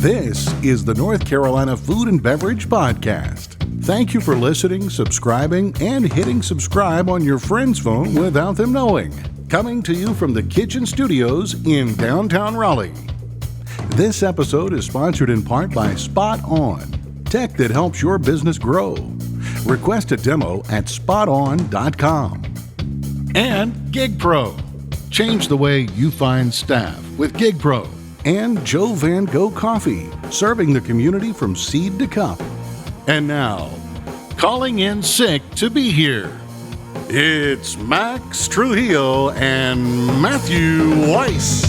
This is the North Carolina Food and Beverage Podcast. Thank you for listening, subscribing, and hitting subscribe on your friend's phone without them knowing. Coming to you from the Kitchen Studios in downtown Raleigh. This episode is sponsored in part by Spot On, tech that helps your business grow. Request a demo at spoton.com. And GigPro. Change the way you find staff with GigPro. And Joe Van Gogh Coffee, serving the community from seed to cup. And now, calling in sick to be here, it's Max Trujillo and Matthew Weiss.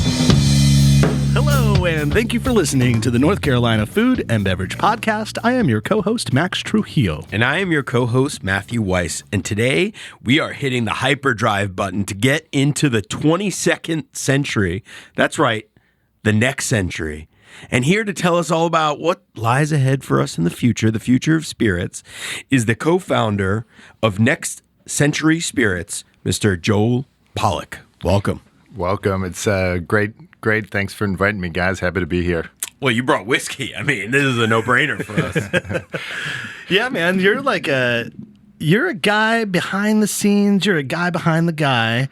Hello, and thank you for listening to the North Carolina Food and Beverage Podcast. I am your co-host, Max Trujillo. And I am your co-host, Matthew Weiss. And today, we are hitting the hyperdrive button to get into the 22nd century. That's right, the next century. And here to tell us all about what lies ahead for us in the future of spirits, is the co-founder of Next Century Spirits, Mr. Joel Pawlak. Welcome. Welcome. It's great. Thanks for inviting me, guys. Happy to be here. Well, you brought whiskey. I mean, this is a no-brainer for us. Yeah, man, you're a guy behind the scenes. You're a guy behind the guy.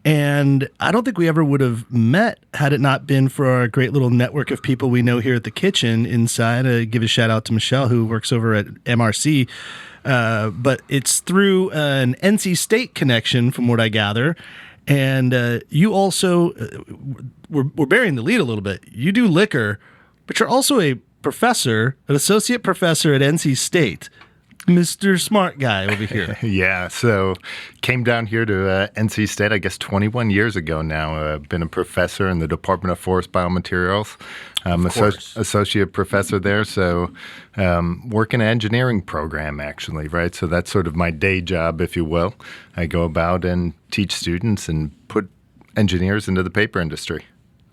And I don't think we ever would have met had it not been for our great little network of people we know here at the kitchen inside. Give a shout out to Michelle, who works over at MRC. But it's through an NC State connection, from what I gather. And you also, we're burying the lead a little bit. You do liquor, but you're also a professor, an associate professor at NC State. Mr. Smart Guy over here. Yeah, so came down here to NC State, I guess 21 years ago now. I've been a professor in the Department of Forest Biomaterials. I'm associate professor there, so work in an engineering program, actually, right? So that's sort of my day job, if you will. I go about and teach students and put engineers into the paper industry.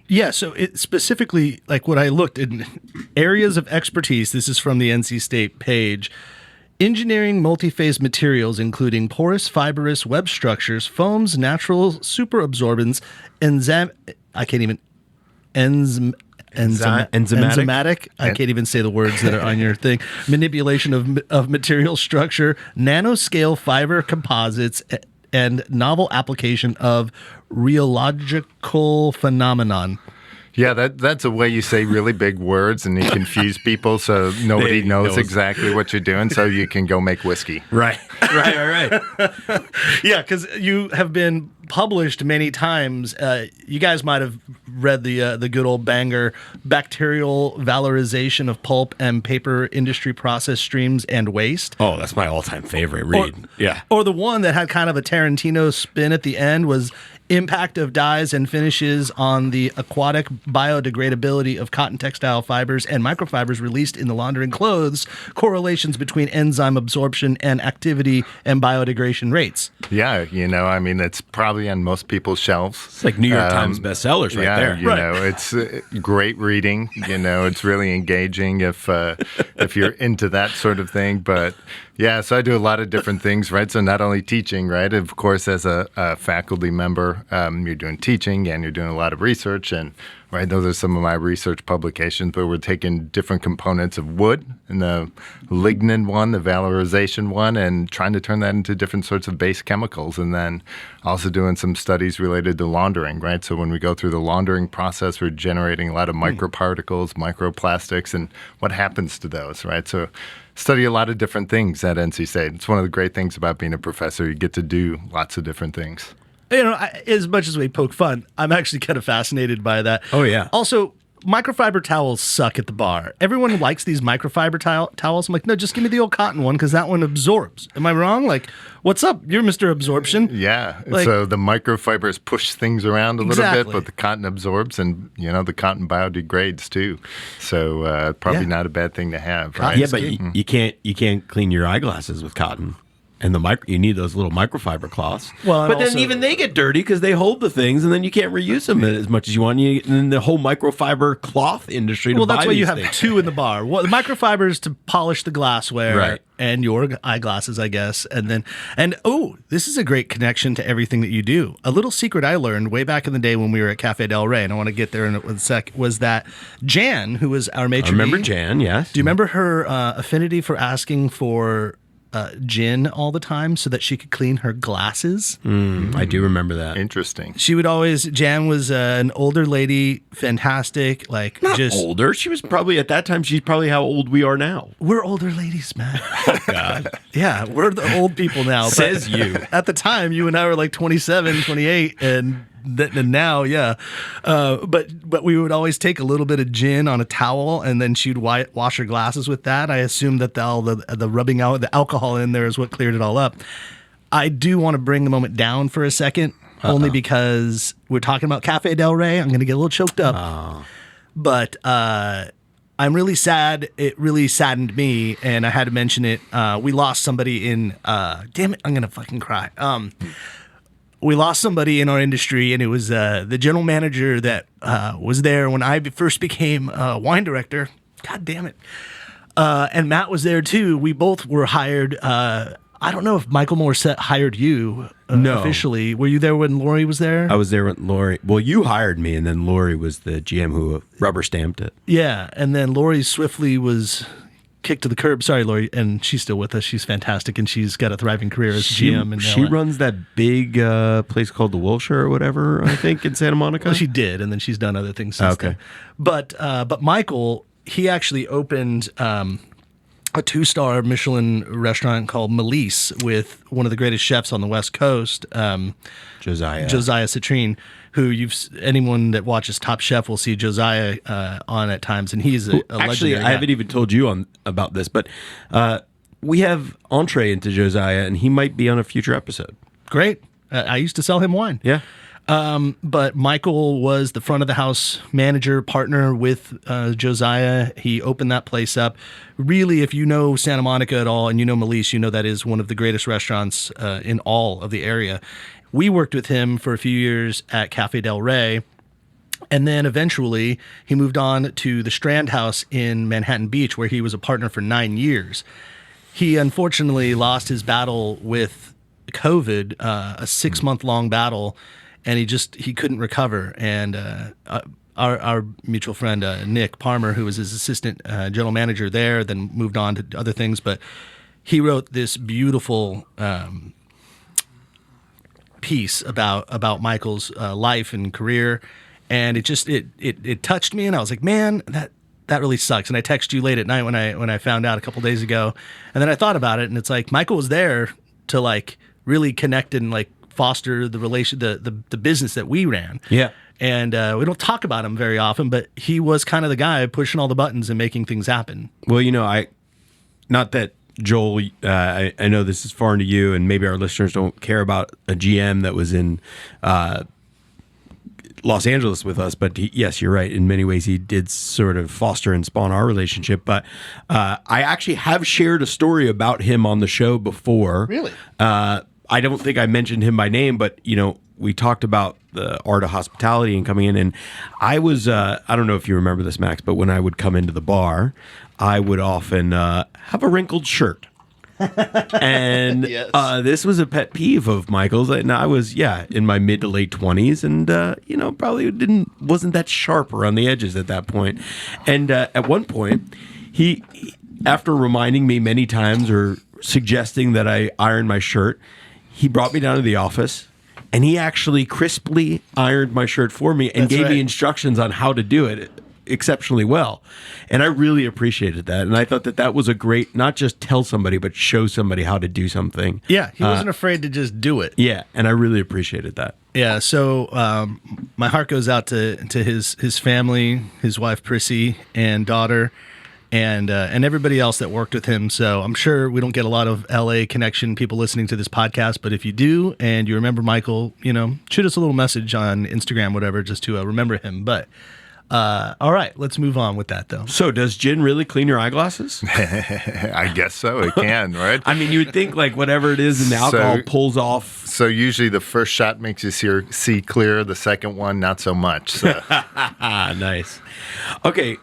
Yeah, so it specifically, like what I looked in areas of expertise, this is from the NC State page. Engineering multi-phase materials, including porous, fibrous, web structures, foams, natural superabsorbents, enzymatic. I can't even say the words that are on your thing. Manipulation of material structure, nanoscale fiber composites, and novel application of rheological phenomenon. Yeah, that's a way you say really big words and you confuse people so nobody knows exactly what you're doing, so you can go make whiskey. Right. Yeah, because you have been published many times. You guys might have read the good old banger, Bacterial Valorization of Pulp and Paper Industry Process Streams and Waste. Oh, that's my all-time favorite read. Or the one that had kind of a Tarantino spin at the end was Impact of Dyes and Finishes on the Aquatic Biodegradability of Cotton Textile Fibers and Microfibers Released in the Laundering Clothes, Correlations between Enzyme Absorption and Activity and Biodegradation Rates. Yeah, it's probably on most people's shelves. It's like New York Times bestsellers right there. It's great reading. It's really engaging if you're into that sort of thing. But yeah, so I do a lot of different things, right? So not only teaching, right? Of course, as a faculty member, you're doing teaching and you're doing a lot of research, and right, those are some of my research publications. But we're taking different components of wood, and the lignin one, the valorization one, and trying to turn that into different sorts of base chemicals, and then also doing some studies related to laundering, right? So when we go through the laundering process, we're generating a lot of microparticles, microplastics, and what happens to those, right? So study a lot of different things at NC State. It's one of the great things about being a professor. You get to do lots of different things. As much as we poke fun, I'm actually kind of fascinated by that. Oh, yeah. Also, microfiber towels suck at the bar. Everyone likes these microfiber towels. I'm like, no, just give me the old cotton one because that one absorbs. Am I wrong? Like, what's up? You're Mr. Absorption. Yeah. So the microfibers push things around a little bit, but the cotton absorbs, and the cotton biodegrades too. So probably not a bad thing to have. Right? Yeah, but you can't clean your eyeglasses with cotton. And you need those little microfiber cloths. Well, and but then also- even they get dirty because they hold the things, and then you can't reuse them as much as you want. And then the whole microfiber cloth industry. Well, to that's buy why you these have things. two in the bar. Well, the microfiber is to polish the glassware Right. and your eyeglasses, I guess. And this is a great connection to everything that you do. A little secret I learned way back in the day when we were at Cafe Del Rey, and I want to get there in a sec, was that Jan, who was our maitre I remember d', Jan, yes. Do you remember her affinity for asking for gin all the time so that she could clean her glasses? I do remember that. Interesting. She would always, Jan was an older lady, fantastic, like Not just older. She was probably, at that time, she's probably how old we are now. We're older ladies, man. Oh, God. Yeah, we're the old people now. but Says you. At the time, you and I were like 27, 28, and now, yeah. But we would always take a little bit of gin on a towel, and then she'd wash her glasses with that. I assumed that all the rubbing out the alcohol in there is what cleared it all up. I do want to bring the moment down for a second, only because we're talking about Cafe Del Rey. I'm going to get a little choked up. But I'm really sad. It really saddened me, and I had to mention it. We lost somebody in. Damn it! I'm gonna fucking cry. We lost somebody in our industry, and it was the general manager that was there when I first became wine director. God damn it! And Matt was there too. We both were hired. I don't know if Michael Morissette hired you No. officially. Were you there when Lori was there? I was there with Lori. Well, you hired me, and then Lori was the GM who rubber stamped it. Yeah, and then Lori swiftly was kicked to the curb. Sorry, Lori, and she's still with us. She's fantastic, and she's got a thriving career as GM. And She runs that big place called the Wilshire or whatever, I think, in Santa Monica. Well, she did, and then she's done other things since Okay. then. But Michael, he actually opened a 2-star Michelin restaurant called Melisse with one of the greatest chefs on the West Coast, Josiah. Citrine, who anyone that watches Top Chef will see Josiah on at times, and he's a Actually, legendary I guy. haven't even told you about this, but we have entree into Josiah, and he might be on a future episode. Great. I used to sell him wine. Yeah. But Michael was the front of the house manager partner with Josiah. He opened that place up. Really, if you know Santa Monica at all and you know Melisse, you know that is one of the greatest restaurants in all of the area. We worked with him for a few years at Cafe Del Rey. And then eventually he moved on to the Strand House in Manhattan Beach, where he was a partner for 9 years. He unfortunately lost his battle with COVID, a 6-month-long battle, and he couldn't recover. And our mutual friend Nick Palmer, who was his assistant general manager there, then moved on to other things. But he wrote this beautiful piece about Michael's life and career, and it touched me, and I was like, man, that really sucks. And I texted you late at night when I found out a couple days ago, and then I thought about it, and it's like Michael was there to like really connect and like foster the relation, the business that we ran. Yeah. And we don't talk about him very often, but he was kind of the guy pushing all the buttons and making things happen. Well, not that Joel, I know this is foreign to you, and maybe our listeners don't care about a GM that was in Los Angeles with us, but yes, you're right. In many ways, he did sort of foster and spawn our relationship. But I actually have shared a story about him on the show before. Really? I don't think I mentioned him by name, but we talked about the art of hospitality and coming in, and I was I don't know if you remember this, Max, but when I would come into the bar, I would often have a wrinkled shirt. And Yes. This was a pet peeve of Michael's, and I was in my mid to late 20s, and probably wasn't that sharp around the edges at that point. And at one point, he after reminding me many times or suggesting that I iron my shirt, he brought me down to the office, and he actually crisply ironed my shirt for me and That's gave me right. instructions on how to do it exceptionally well. And I really appreciated that. And I thought that was a great, not just tell somebody, but show somebody how to do something. Yeah, he wasn't afraid to just do it. Yeah, and I really appreciated that. Yeah, so my heart goes out to his family, his wife Prissy and daughter, and everybody else that worked with him. So I'm sure we don't get a lot of LA connection people listening to this podcast, but if you do and you remember Michael, shoot us a little message on Instagram, whatever, just to remember him. But All right, let's move on with that, though. So does gin really clean your eyeglasses? I guess so. It can, right? I mean, you would think like whatever it is in the alcohol pulls off. So usually the first shot makes you see clear. The second one, not so much. So. Nice. Okay,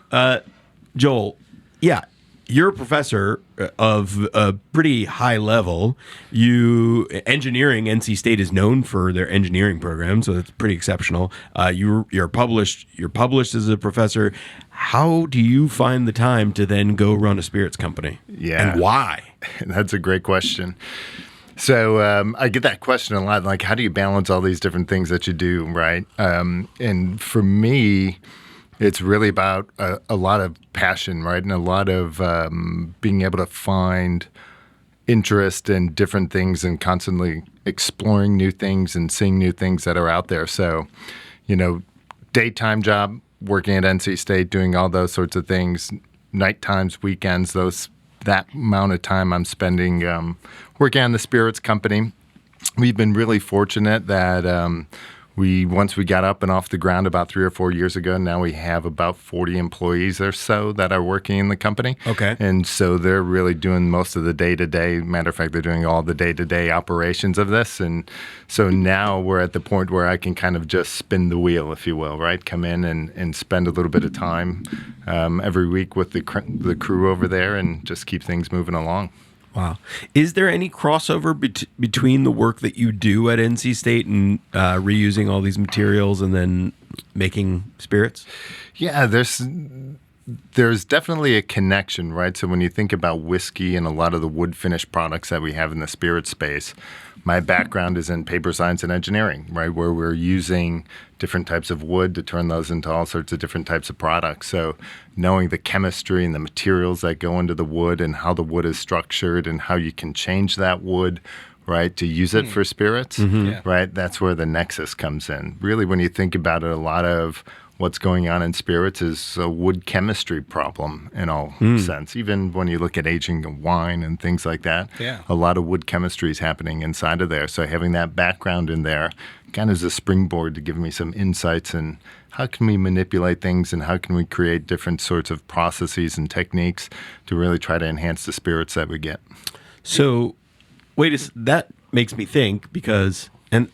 Joel. Yeah, you're a professor of a pretty high level. Engineering, NC State is known for their engineering program, so it's pretty exceptional. You're published as a professor. How do you find the time to then go run a spirits company? Yeah. And why? That's a great question. So I get that question a lot, like how do you balance all these different things that you do, right? And for me, it's really about a lot of passion, right? And a lot of being able to find interest in different things and constantly exploring new things and seeing new things that are out there. So, daytime job, working at NC State, doing all those sorts of things, night times, weekends, that amount of time I'm spending working on the spirits company. We've been really fortunate that once we got up and off the ground about 3 or 4 years ago, now we have about 40 employees or so that are working in the company. Okay. And so they're really doing most of the day-to-day. Matter of fact, they're doing all the day-to-day operations of this. And so now we're at the point where I can kind of just spin the wheel, if you will, right? Come in and spend a little bit of time every week with the crew over there and just keep things moving along. Wow. Is there any crossover between the work that you do at NC State and reusing all these materials and then making spirits? Yeah, there's definitely a connection, right? So when you think about whiskey and a lot of the wood finish products that we have in the spirit space, my background is in paper science and engineering, right? Where we're using different types of wood to turn those into all sorts of different types of products. So knowing the chemistry and the materials that go into the wood and how the wood is structured and how you can change that wood, right, to use it for spirits, right? That's where the nexus comes in. Really, when you think about it, a lot of what's going on in spirits is a wood chemistry problem in all sense. Even when you look at aging of wine and things like that, a lot of wood chemistry is happening inside of there. So having that background in there kind of is a springboard to give me some insights in how can we manipulate things and how can we create different sorts of processes and techniques to really try to enhance the spirits that we get. So, that makes me think because, and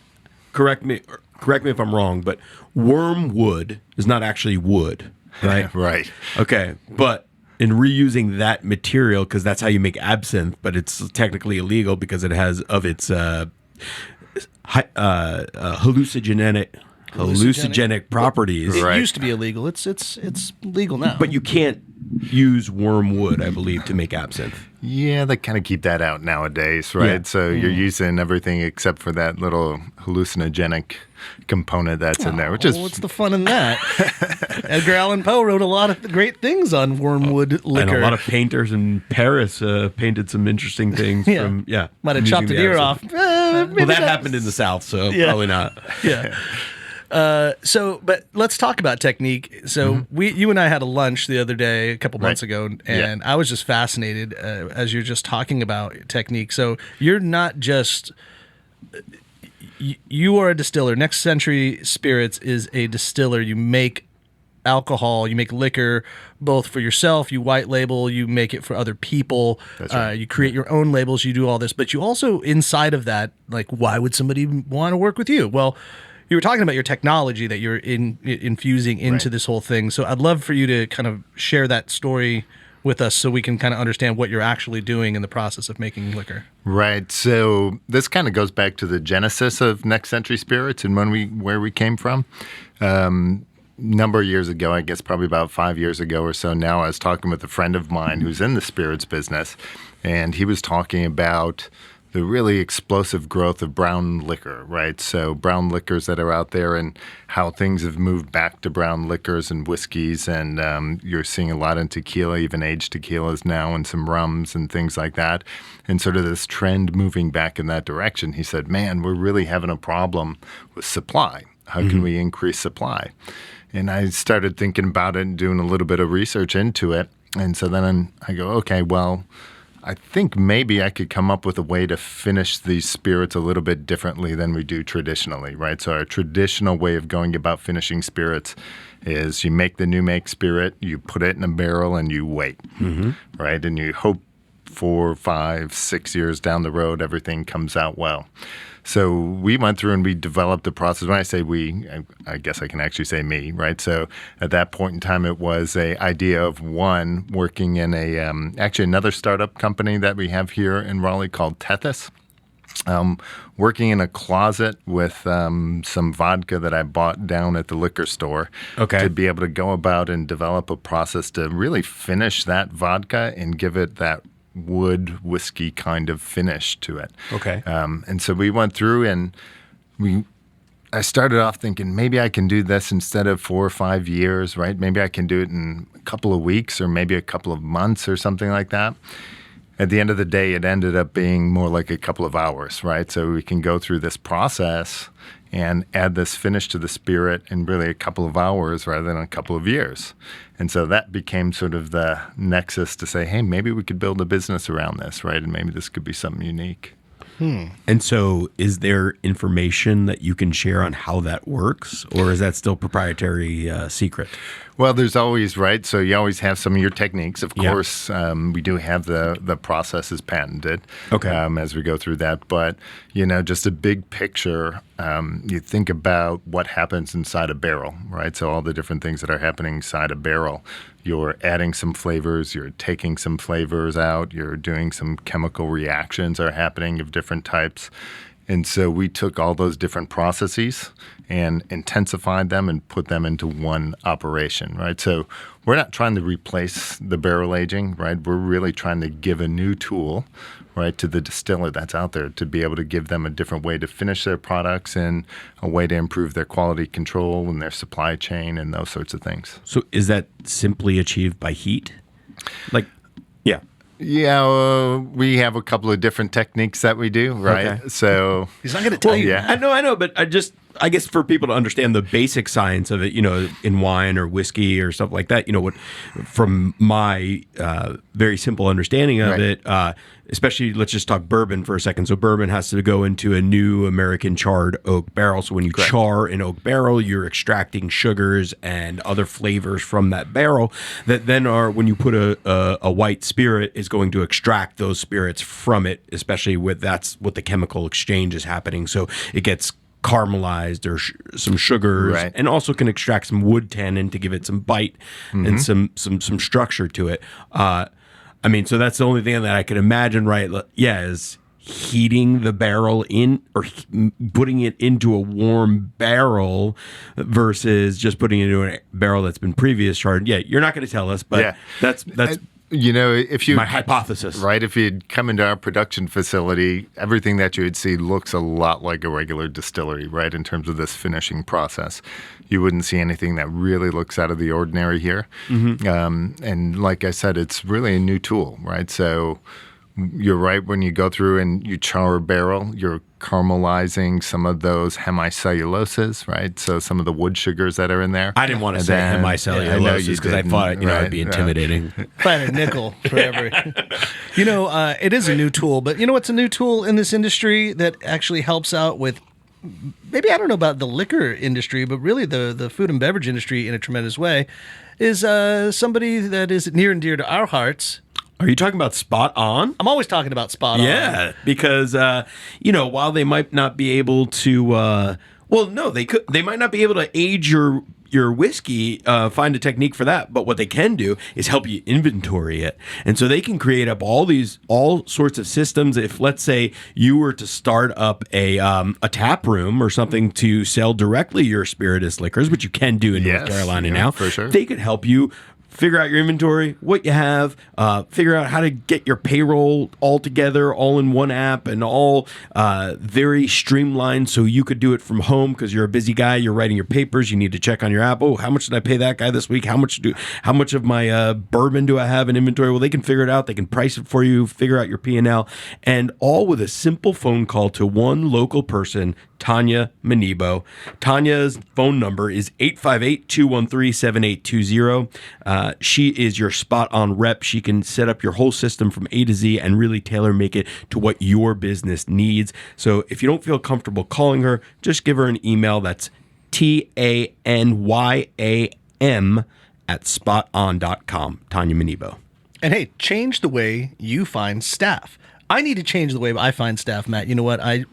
correct me if I'm wrong, but wormwood is not actually wood, right? Right. Okay, but in reusing that material, because that's how you make absinthe, but it's technically illegal because it has of its hallucinogenic properties. It Right. used to be illegal. It's legal now. But you can't use wormwood, I believe, to make absinthe. Yeah, they kind of keep that out nowadays, right? Yeah. So you're using everything except for that little hallucinogenic component that's in there, which is what's the fun in that? Edgar Allan Poe wrote a lot of great things on wormwood liquor. And a lot of painters in Paris painted some interesting things from, Might have chopped an ear off. Well, that happened in the South, so probably not. Yeah. But let's talk about technique. So you and I had a lunch the other day, a couple months ago, and I was just fascinated as you're just talking about technique. So you're not just, you are a distiller. Next Century Spirits is a distiller. You make alcohol, you make liquor, both for yourself, you white label, you make it for other people. That's right. You create your own labels, you do all this, but you also, inside of that, like, why would somebody want to work with you? Well, you were talking about your technology that you're infusing into this whole thing. So I'd love for you to kind of share that story with us so we can kind of understand what you're actually doing in the process of making liquor. Right. So this kind of goes back to the genesis of Next Century Spirits and where we came from. Number of years ago, I guess probably about 5 years ago or so now, I was talking with a friend of mine who's in the spirits business, and he was talking about the really explosive growth of brown liquor, right? So brown liquors that are out there and how things have moved back to brown liquors and whiskeys. And you're seeing a lot in tequila, even aged tequilas now, and some rums and things like that. And sort of this trend moving back in that direction. He said, man, we're really having a problem with supply. How can we increase supply? And I started thinking about it and doing a little bit of research into it. And so then I go, okay, well, I think maybe I could come up with a way to finish these spirits a little bit differently than we do traditionally, right? So our traditional way of going about finishing spirits is you make the new make spirit, you put it in a barrel, and you wait, right? And you hope 4, 5, 6 years down the road, everything comes out well. So we went through and we developed a process. When I say we, I guess I can actually say me, right? So at that point in time, it was a idea of one working in actually another startup company that we have here in Raleigh called Tethys. Working in a closet with some vodka that I bought down at the liquor store to be able to go about and develop a process to really finish that vodka and give it that wood whiskey kind of finish to it. And so we went through and I started off thinking maybe I can do this instead of 4 or 5 years, right? Maybe I can do it in a couple of weeks or maybe a couple of months or something like that. At the end of the day, it ended up being more like a couple of hours, right? So we can go through this process and add this finish to the spirit in really a couple of hours rather than a couple of years. And so that became sort of the nexus to say, hey, maybe we could build a business around this, right? And maybe this could be something unique. And so is there information that you can share on how that works, or is that still proprietary secret? Well, there's always, right? So you always have some of your techniques. Of course, we do have the processes patented as we go through that. But, just a big picture, you think about what happens inside a barrel, right? So all the different things that are happening inside a barrel. You're adding some flavors, you're taking some flavors out, you're doing some chemical reactions are happening of different types. And so we took all those different processes and intensified them and put them into one operation, right? So we're not trying to replace the barrel aging, right? We're really trying to give a new tool, right, to the distiller that's out there to be able to give them a different way to finish their products and a way to improve their quality control and their supply chain and those sorts of things. So is that simply achieved by heat? Yeah, we have a couple of different techniques that we do, right? So he's not going to tell you. I know, but I guess for people to understand the basic science of it, in wine or whiskey or stuff like that, from my very simple understanding of it, especially let's just talk bourbon for a second. So bourbon has to go into a new American charred oak barrel. So when you char an oak barrel, you're extracting sugars and other flavors from that barrel that then when you put a white spirit is going to extract those spirits from it, especially that's what the chemical exchange is happening. So it gets caramelized or some sugars, and also can extract some wood tannin to give it some bite and some structure to it. So that's the only thing that I could imagine, right? Is heating the barrel in or putting it into a warm barrel versus just putting it into a barrel that's been previous charred. Yeah, you're not going to tell us, but that's if you my hypothesis, right? If you'd come into our production facility, everything that you would see looks a lot like a regular distillery, right? In terms of this finishing process, you wouldn't see anything that really looks out of the ordinary here. And like I said, it's really a new tool, right? So you're right, when you go through and you char a barrel, you're caramelizing some of those hemicelluloses, right? So some of the wood sugars that are in there. I didn't want to say hemicelluloses because I thought it'd be intimidating. Find a nickel for every. It is a new tool, but what's a new tool in this industry that actually helps out with maybe, I don't know about the liquor industry, but really the food and beverage industry in a tremendous way is somebody that is near and dear to our hearts. Are you talking about Spot On? I'm always talking about Spot On. Yeah, because while they might not be able to, they might not be able to age your whiskey, find a technique for that. But what they can do is help you inventory it, and so they can create up all sorts of systems. If let's say you were to start up a tap room or something to sell directly your spirituous liquors, which you can do in North Carolina now, for sure, they could help you figure out your inventory, what you have, figure out how to get your payroll all together, all in one app, and all very streamlined so you could do it from home because you're a busy guy, you're writing your papers, you need to check on your app. Oh, how much did I pay that guy this week? How much of my bourbon do I have in inventory? Well, they can figure it out. They can price it for you, figure out your P&L, and all with a simple phone call to one local person Tanya Manibo. Tanya's phone number is 858-213-7820. She is your spot-on rep. She can set up your whole system from A to Z and really tailor-make it to what your business needs. So if you don't feel comfortable calling her, just give her an email. That's TANYAM@spoton.com. Tanya Manibo. And hey, change the way you find staff. I need to change the way I find staff, Matt. You know what? I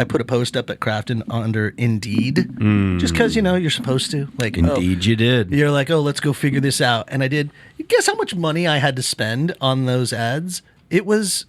put a post up at Crafton under Indeed, just because, you're supposed to. Like, Indeed, you did. You're like, let's go figure this out. And I did. Guess how much money I had to spend on those ads? It was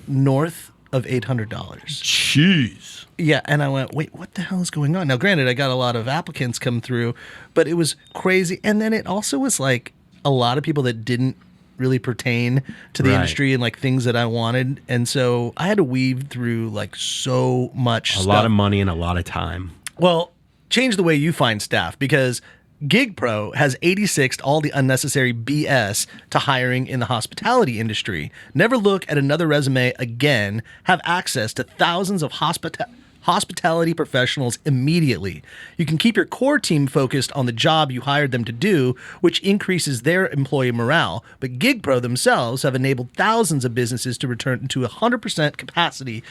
north of $800. Jeez. Yeah, and I went, wait, what the hell is going on? Now, granted, I got a lot of applicants come through, but it was crazy. And then it also was like a lot of people that didn't really pertain to the industry and like things that I wanted. And so I had to weave through like so much stuff. A lot of money and a lot of time. Well, change the way you find staff, because GigPro has 86'd all the unnecessary BS to hiring in the hospitality industry. Never look at another resume again. Have access to thousands of hospitality professionals immediately. You can keep your core team focused on the job you hired them to do, which increases their employee morale. But GigPro themselves have enabled thousands of businesses to return to 100% capacity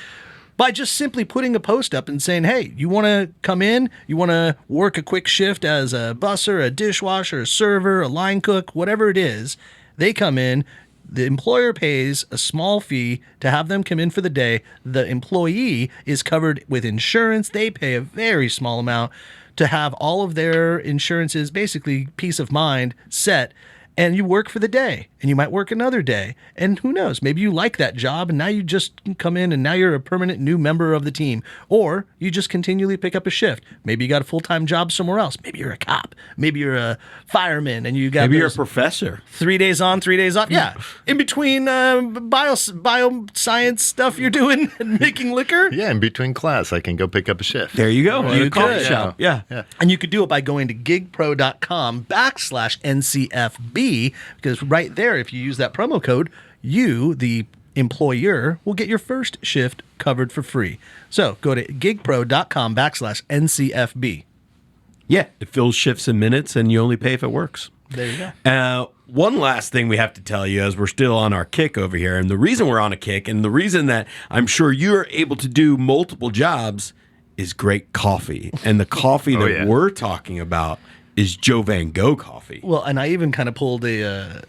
by just simply putting a post up and saying, hey, you want to come in? You want to work a quick shift as a busser, a dishwasher, a server, a line cook, whatever it is. They come in. The employer pays a small fee to have them come in for the day. The employee is covered with insurance. They pay a very small amount to have all of their insurances, basically peace of mind, set. And you work for the day, and you might work another day. And who knows, maybe you like that job, and now you just come in, and now you're a permanent new member of the team. Or you just continually pick up a shift. Maybe you got a full-time job somewhere else. Maybe you're a cop. Maybe you're a fireman, and you got Maybe you're a professor. 3 days on, 3 days off. Yeah, in between bioscience stuff you're doing and making liquor. Yeah, in between class, I can go pick up a shift. There you go. You a coffee could. shop. Yeah. And you could do it by going to gigpro.com/NCFB, because right there, if you use that promo code, you, the employer, will get your first shift covered for free. So go to gigpro.com/NCFB. Yeah. It fills shifts in minutes, and you only pay if it works. There you go. One last thing we have to tell you as we're still on our kick over here, and the reason we're on a kick, and the reason that I'm sure you're able to do multiple jobs, is great coffee. And the coffee that we're talking about is Joe Van Gogh coffee. Well, and I even kind of pulled a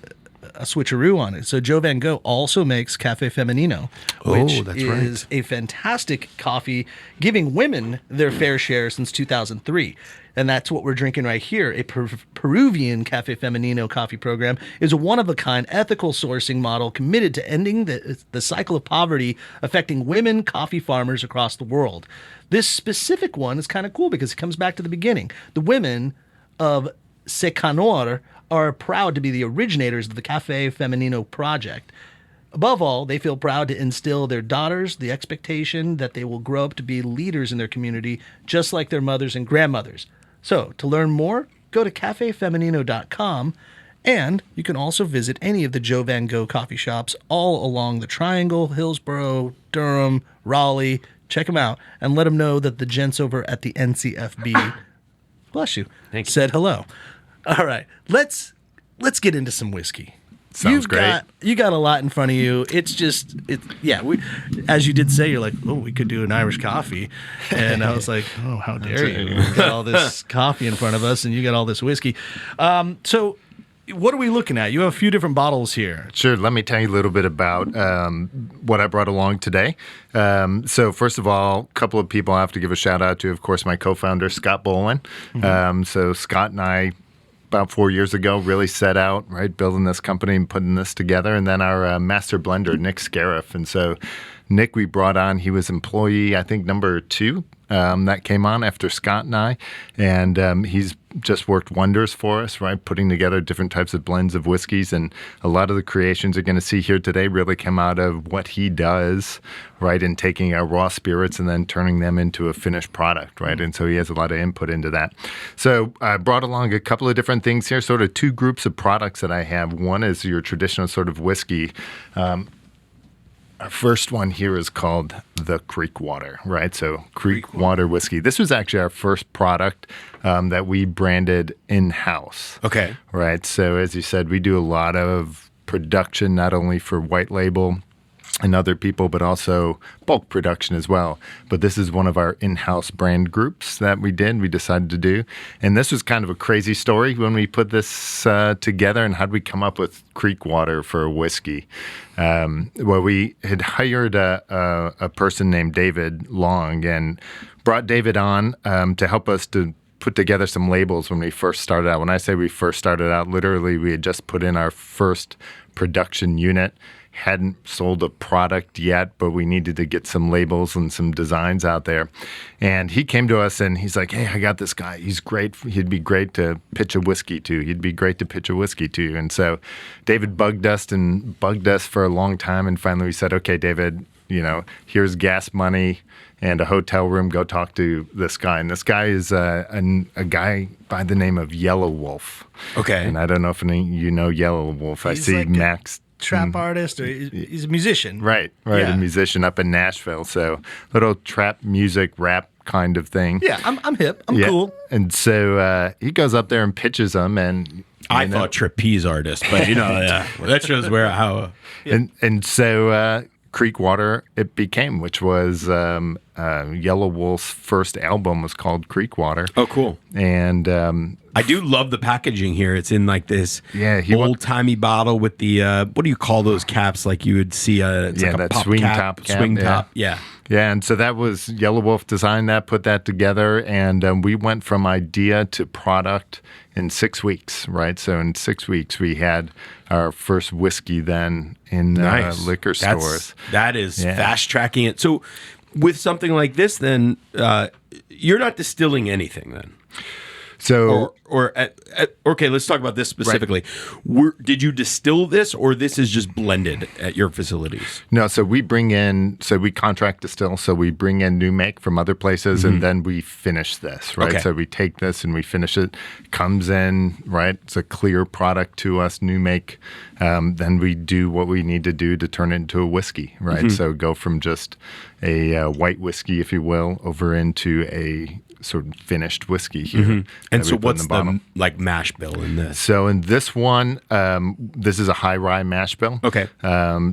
switcheroo on it. So Joe Van Gogh also makes Cafe Femenino, which is a fantastic coffee, giving women their fair share since 2003. And that's what we're drinking right here. A Peruvian Cafe Femenino coffee program is a one-of-a-kind ethical sourcing model committed to ending the cycle of poverty affecting women coffee farmers across the world. This specific one is kind of cool because it comes back to the beginning. The women of Secanor are proud to be the originators of the Cafe Femenino project. Above all, they feel proud to instill their daughters the expectation that they will grow up to be leaders in their community, just like their mothers and grandmothers. So, to learn more, go to cafefemenino.com, and you can also visit any of the Joe Van Gogh coffee shops all along the Triangle, Hillsborough, Durham, Raleigh. Check them out and let them know that the gents over at the NCFB, bless you, said hello. All right, let's get into some whiskey. Sounds great. You got a lot in front of you. It's just, as you did say, you're like, we could do an Irish coffee. And I was like, how dare you? We got all this coffee in front of us, and you got all this whiskey. So what are we looking at? You have a few different bottles here. Sure. Let me tell you a little bit about what I brought along today. So first of all, a couple of people I have to give a shout out to, of course, my co-founder, Scott Bolin. Mm-hmm. So Scott and I, about 4 years ago, really set out, building this company and putting this together. And then our master blender, Nick Scariff. And so Nick, we brought on, he was employee, I think, number 2 that came on after Scott and I. And he's just worked wonders for us, putting together different types of blends of whiskeys. And a lot of the creations you're going to see here today really come out of what he does, in taking our raw spirits and then turning them into a finished product, And so he has a lot of input into that. So I brought along a couple of different things here, sort of 2 groups of products that I have. One is your traditional sort of whiskey. Our first one here is called the Creek Water, right? So Creek Water whiskey. This was actually our first product that we branded in-house. Okay. Right. So as you said, we do a lot of production, not only for white label and other people, but also bulk production as well. But this is one of our in-house brand groups that we decided to do. And this was kind of a crazy story when we put this together. And how'd we come up with Creek Water for whiskey? Well, we had hired a person named David Long and brought David on to help us to put together some labels when we first started out. When I say we first started out, literally we had just put in our first production unit, hadn't sold a product yet, but we needed to get some labels and some designs out there. And he came to us and he's like, hey, I got this guy. He's great. He'd be great to pitch a whiskey to. And so David bugged us for a long time. And finally we said, okay, David, here's gas money and a hotel room. Go talk to this guy. And this guy is a guy by the name of Yellow Wolf. Okay. And I don't know if any of you know Yellow Wolf. I see like Max. Trap artist, or he's a musician. Right. Yeah. A musician up in Nashville. So little trap music, rap kind of thing. Yeah, I'm hip. I'm cool. And so he goes up there and pitches them. And I thought trapeze artist, but well, that shows how. And so Creek Water it became, which was Yellow Wolf's first album was called Creek Water. Oh, cool. And I do love the packaging here. It's in like this old-timey bottle with the, what do you call those caps? Like you would see it's like a that pop swing cap, top cap. swing top. Yeah. Yeah, and so that was Yellow Wolf designed that, put that together, and we went from idea to product in 6 weeks, right? So in 6 weeks, we had our first whiskey then in liquor stores. That is fast-tracking it. So with something like this, then, you're not distilling anything then? So, okay, let's talk about this specifically. Right. Did you distill this, or this is just blended at your facilities? No, so we contract distill, so we bring in new make from other places, and then we finish this, right? Okay. So we take this and we finish it. Comes in, right? It's a clear product to us, new make. Then we do what we need to do to turn it into a whiskey, right? So go from just a white whiskey, if you will, over into a sort of finished whiskey here. And so what's the mash bill in this? So in this one, this is a high rye mash bill. Okay.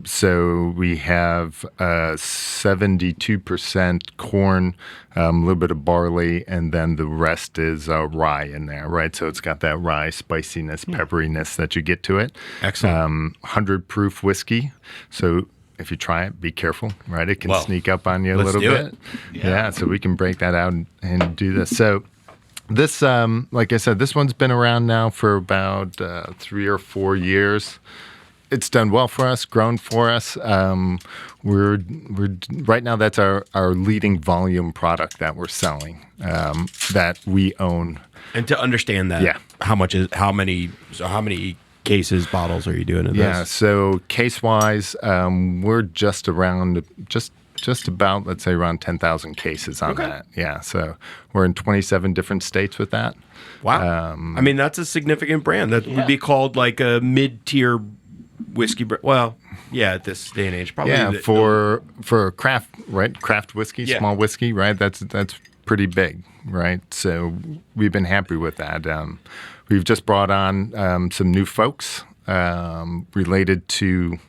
So we have 72% corn, a little bit of barley, and then the rest is rye in there, right? So it's got that rye spiciness, pepperiness that you get to it. Excellent. 100 proof whiskey. So if you try it, be careful, right? It can sneak up on you a little bit. Yeah, so we can break that out and do this. So this, like I said, this one's been around now for about 3 or 4 years. It's done well for us, grown for us. We're right now. That's our leading volume product that we're selling, that we own. And to understand that, how many cases, bottles are you doing in this? Yeah, so case-wise, we're just around, just about, let's say, around 10,000 cases on that. Yeah, so we're in 27 different states with that. Wow. I mean, that's a significant brand. That would be called like a mid-tier whiskey brand. Well, yeah, at this day and age, probably. Yeah, for craft, right? Craft whiskey, small whiskey, right? That's pretty big, right? So we've been happy with that. We've just brought on some new folks related to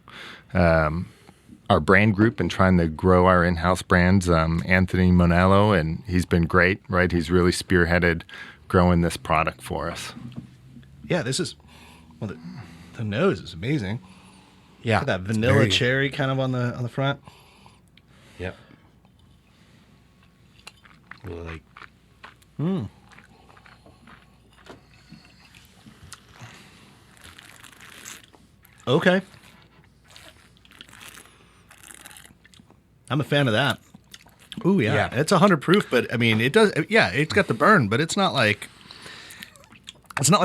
our brand group and trying to grow our in-house brands. Anthony Monello, and he's been great, right? He's really spearheaded growing this product for us. Yeah, this is, the nose is amazing. Yeah, that vanilla cherry kind of on the front. Yep. Like. Okay. I'm a fan of that. Ooh, yeah. It's 100 proof, but I mean, it does. Yeah, it's got the burn, but it's not like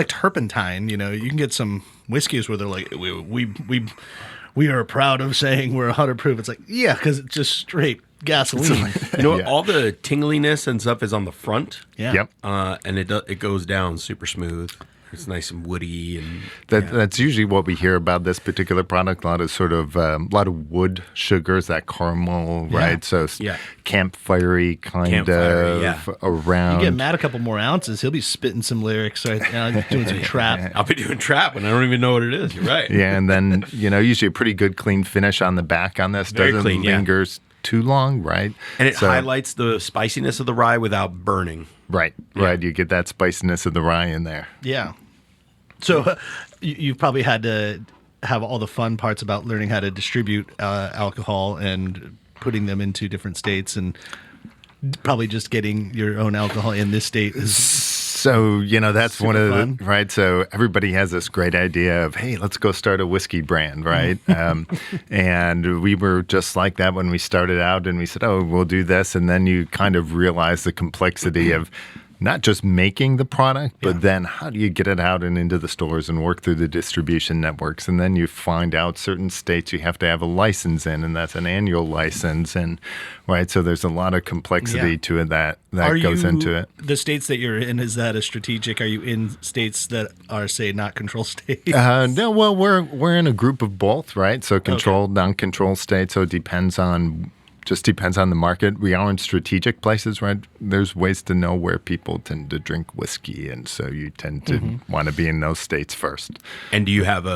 turpentine. You can get some whiskeys where they're like, we are proud of saying we're 100 proof. It's like, yeah, because it's just straight gasoline. All the tingliness and stuff is on the front. Yeah. Yep. And it goes down super smooth. It's nice and woody, and That's usually what we hear about this particular product. A lot of wood sugars, that caramel, right? So campfirey kind of around. You get Matt a couple more ounces, he'll be spitting some lyrics right now, doing some trap. I'll be doing trap, and I don't even know what it is. You're right. Yeah, and then usually a pretty good clean finish on the back on this. Very Doesn't clean, linger too long, right? And it highlights the spiciness of the rye without burning. Right. You get that spiciness of the rye in there. Yeah. So you've probably had to have all the fun parts about learning how to distribute alcohol and putting them into different states, and probably just getting your own alcohol in this state is. So, that's one of fun. the, right? So everybody has this great idea of, hey, let's go start a whiskey brand, right? And we were just like that when we started out, and we said, oh, we'll do this. And then you kind of realize the complexity of not just making the product, but then how do you get it out and into the stores and work through the distribution networks? And then you find out certain states you have to have a license in, and that's an annual license. And right, so there's a lot of complexity to it that goes into it. The states that you're in, is that a strategic? Are you in states that are, say, not control states? No, well, we're in a group of both, right? So controlled, non-controlled states. So it depends on the market. We are in strategic places, right? There's ways to know where people tend to drink whiskey, and so you tend to want to be in those states first. And do you have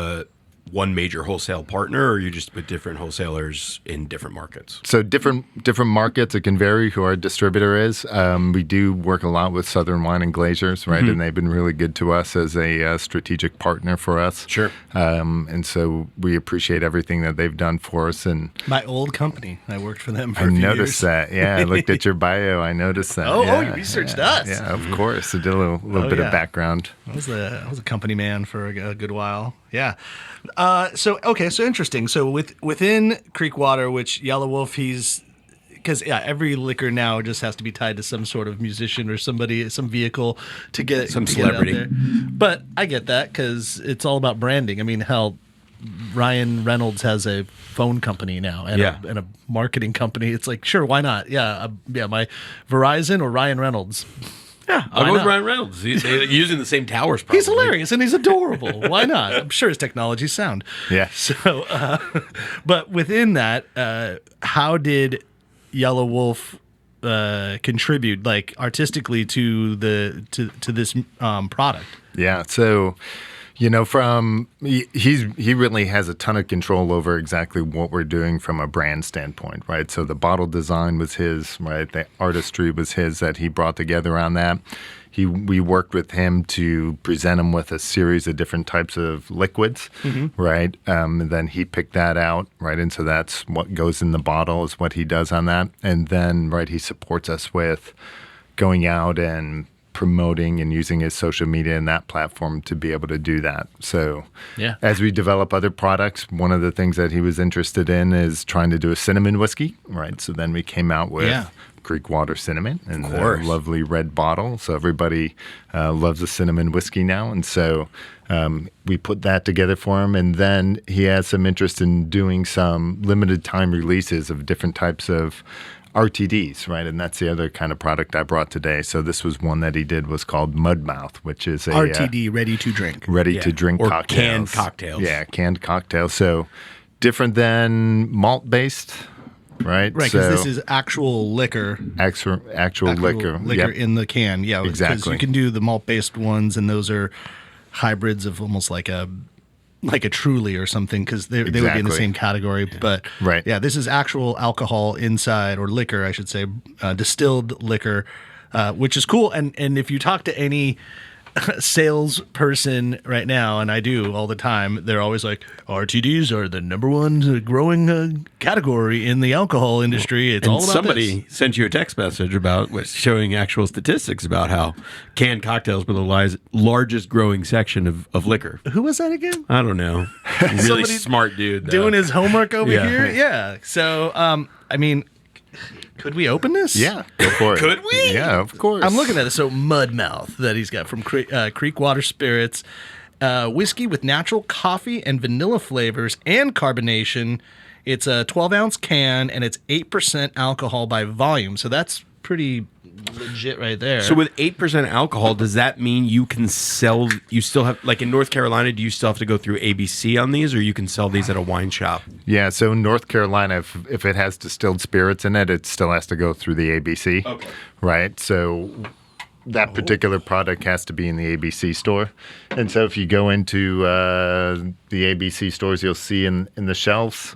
one major wholesale partner, or are you just with different wholesalers in different markets? So different markets. It can vary who our distributor is. We do work a lot with Southern Wine and Glaziers, right? And they've been really good to us as a strategic partner for us. Sure. And so we appreciate everything that they've done for us. And My old company, I worked for them for a few noticed years. that. Yeah, I looked at your bio. I noticed that. Oh, you researched us. Yeah, of course. I did a little bit of background. I was a company man for a good while. Yeah. So interesting. So within Creekwater, which Yellow Wolf, because every liquor now just has to be tied to some sort of musician or somebody, some vehicle to get some to get it out celebrity. there. But I get that because it's all about branding. I mean, hell, Ryan Reynolds has a phone company now and a marketing company. It's like, sure, why not? My Verizon or Ryan Reynolds. Yeah, I'll go with Ryan Reynolds. They're using the same towers, probably. He's hilarious and he's adorable. Why not? I'm sure his technology's sound. Yeah. So, but within that, how did Yellow Wolf contribute, like artistically, to this product? Yeah. So, he really has a ton of control over exactly what we're doing from a brand standpoint, right? So the bottle design was his, right? The artistry was his that he brought together on that. We worked with him to present him with a series of different types of liquids, right? And then he picked that out, right? And so that's what goes in the bottle is what he does on that. And then, right, he supports us with going out and promoting and using his social media and that platform to be able to do that. So as we develop other products, one of the things that he was interested in is trying to do a cinnamon whiskey, right? So then we came out with Creekwater Cinnamon and a lovely red bottle. So everybody loves a cinnamon whiskey now. And so we put that together for him. And then he has some interest in doing some limited time releases of different types of RTDs, right? And that's the other kind of product I brought today. So this was one that he did was called Mudmouth, which is a RTD, ready to drink. Ready to drink or cocktails. Canned cocktails. Yeah, canned cocktails. So different than malt-based, right? Right, because this is actual liquor. Actual liquor. Liquor in the can. Yeah, exactly. Because you can do the malt-based ones, and those are hybrids of almost like a Truly or something, because they would be in the same category. But this is actual alcohol inside, or liquor, I should say, distilled liquor, which is cool. And if you talk to any salesperson right now, and I do all the time, they're always like, RTDs are the number one growing category in the alcohol industry. It's all about somebody sent you a text message showing actual statistics about how canned cocktails were the largest growing section of liquor. Who was that again? I don't know. Really smart dude. Doing his homework over here? Yeah. So, I mean, could we open this? Yeah, go for it. Could we? Yeah, of course. I'm looking at it. So Mudmouth that he's got from Creekwater Spirits. Whiskey with natural coffee and vanilla flavors and carbonation. It's a 12-ounce can, and it's 8% alcohol by volume. So that's pretty legit right there. So with 8% alcohol, does that mean you can sell? You still have, like in North Carolina, do you still have to go through ABC on these, or you can sell these at a wine shop? Yeah, so in North Carolina, if it has distilled spirits in it, it still has to go through the ABC. Okay. Right? So that particular product has to be in the ABC store. And so if you go into the ABC stores, you'll see in the shelves,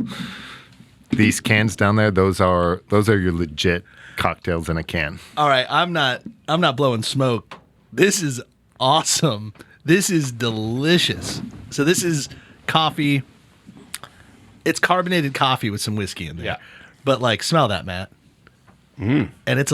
these cans down there, those are your legit cocktails in a can. All right, I'm not blowing smoke. This is awesome. This is delicious. So this is coffee. It's carbonated coffee with some whiskey in there. Yeah. But like, smell that, Matt. And it's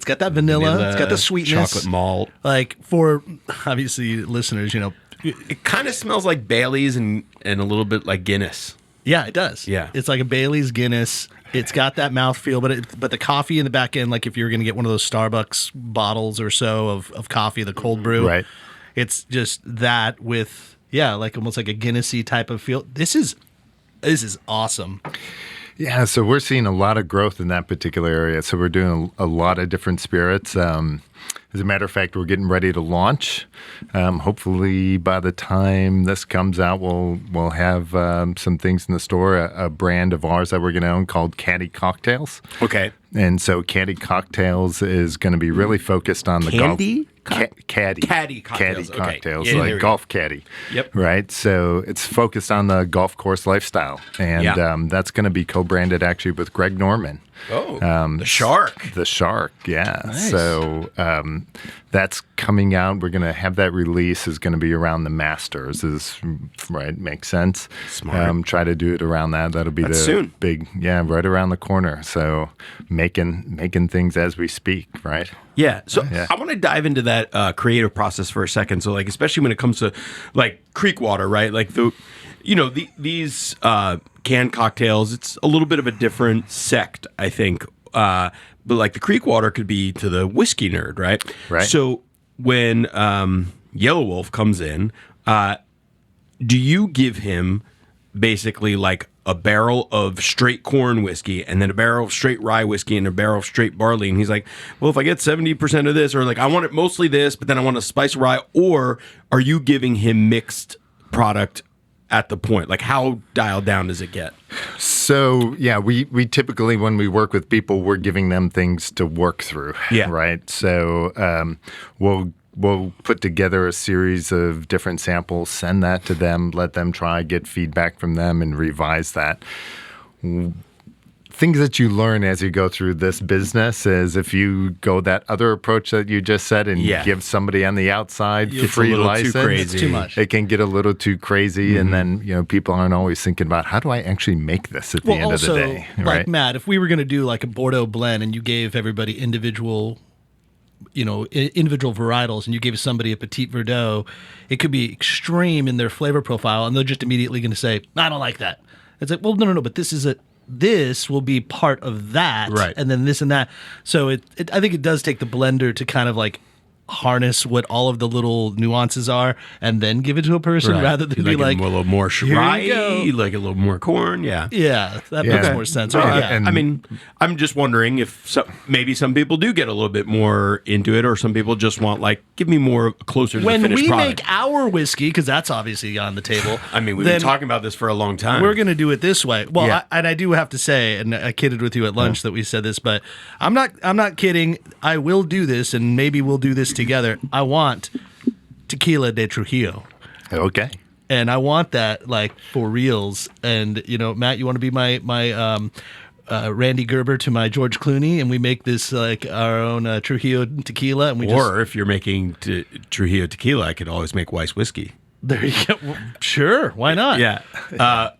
got that vanilla, it's got the sweetness. chocolate malt. Like, for obviously listeners, It kind of smells like Bailey's and a little bit like Guinness. yeah, it does. Yeah. It's like a Bailey's Guinness. It's got that mouthfeel, but the coffee in the back end, like if you're going to get one of those Starbucks bottles or so of coffee, the cold brew. Right. It's just that with, like almost like a Guinnessy type of feel. This is awesome. Yeah, so we're seeing a lot of growth in that particular area. So we're doing a lot of different spirits. As a matter of fact, we're getting ready to launch. Hopefully, by the time this comes out, we'll have some things in the store. A brand of ours that we're going to own called Caddy Cocktails. Okay. And so Caddy Cocktails is going to be really focused on the Candy? Caddy. Caddy cocktails. Caddy Okay. cocktails, Yeah, there we like go. golf caddy. Yep. Right? So it's focused on the golf course lifestyle. And that's going to be co-branded actually with Greg Norman. Oh, the shark. The Shark, yeah. Nice. So that's coming out. We're going to have that release is going to be around the Masters. Right? Makes sense. Smart. Try to do it around that. That'll be That's the soon. big, right around the corner. So making things as we speak, right? Yeah. So Yeah. I want to dive into that creative process for a second. So like, especially when it comes to like creek water, right? Like these canned cocktails, it's a little bit of a different sect, I think. But like the creek water could be to the whiskey nerd, right? Right. So when Yellow Wolf comes in, do you give him basically like a barrel of straight corn whiskey and then a barrel of straight rye whiskey and a barrel of straight barley? And he's like, well, if I get 70% of this, or like I want it mostly this, but then I want a spice rye, or are you giving him mixed product at the point? Like, how dialed down does it get? So, we typically, when we work with people, we're giving them things to work through. Yeah. Right. So we'll put together a series of different samples, send that to them, let them try, get feedback from them, and revise that. Things that you learn as you go through this business is if you go that other approach that you just said and give somebody on the outside It's a free little too license, crazy. It's too much. it can get a little too crazy, and then people aren't always thinking about how do I actually make this at the end also, of the day, like right? Matt, if we were going to do like a Bordeaux blend and you gave everybody individual varietals, and you gave somebody a Petit Verdot, it could be extreme in their flavor profile, and they're just immediately going to say, I don't like that. It's like, well, no, but this will be part of that, Right. and then this and that. So I think it does take the blender to kind of like harness what all of the little nuances are and then give it to a person rather than You be like, a little more "Here you rye, go." you like a little more corn, yeah. Yeah, that Yeah. makes more sense. Oh, Right? yeah. And- I mean, I'm just wondering if maybe some people do get a little bit more into it, or some people just want like, give me more closer to When the finished we product. make our whiskey, because that's obviously on the table. I mean, we've then been talking about this for a long time. We're going to do it this way. Well, Yeah. I do have to say, and I kidded with you at lunch that we said this, but I'm not kidding. I will do this, and maybe we'll do this together. I want tequila de Trujillo. Okay. And I want that like for reals. And Matt, you want to be my Randy Gerber to my George Clooney, and we make this like our own Trujillo tequila, and we or if you're making Trujillo tequila, I could always make Weiss whiskey. there you go. Well, sure, why not? Yeah.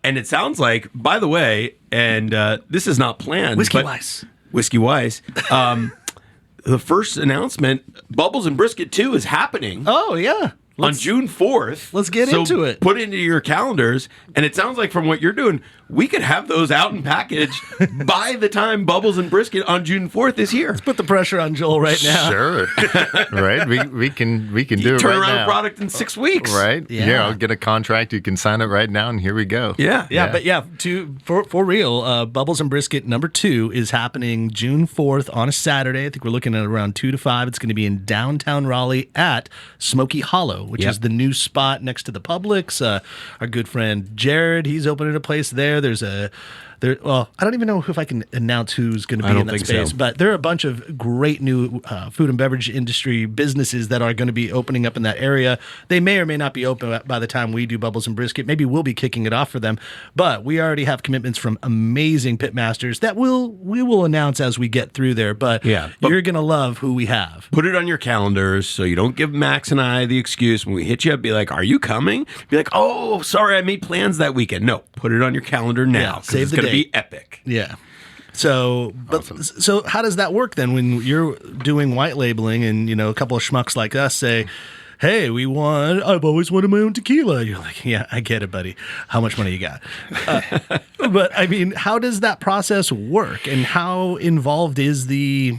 And it sounds like, by the way, and this is not planned. Whiskey but- Weiss. Whiskey Weiss. The first announcement, Bubbles and Brisket 2 is happening. Oh yeah. on June 4th. Let's get into it. Put it into your calendars. And it sounds like from what you're doing, we could have those out and packaged by the time Bubbles and Brisket on June 4th is here. Let's put the pressure on Joel right now. Sure. Right? We can do it Turn right around now. a product in 6 weeks. Right? Yeah. I'll get a contract. You can sign it right now, and here we go. Yeah. But for real, Bubbles and Brisket #2 is happening June 4th on a Saturday. I think we're looking at around 2 to 5. It's going to be in downtown Raleigh at Smoky Hollow, which is the new spot next to the Publix. Our good friend Jared, he's opening a place there. Well, I don't even know if I can announce who's going to be in that space, but there are a bunch of great new food and beverage industry businesses that are going to be opening up in that area. They may or may not be open by the time we do Bubbles and Brisket. Maybe we'll be kicking it off for them, but we already have commitments from amazing pitmasters that we will announce as we get through there. But you're going to love who we have. Put it on your calendars so you don't give Max and I the excuse when we hit you up. Be like, "Are you coming?" Be like, "Oh, sorry, I made plans that weekend." No, put it on your calendar now. Save the date. Be epic. Yeah. So, so how does that work then when you're doing white labeling and, a couple of schmucks like us say, "Hey, I've always wanted my own tequila." You're like, "Yeah, I get it, buddy. How much money you got?" But I mean, how does that process work, and how involved is the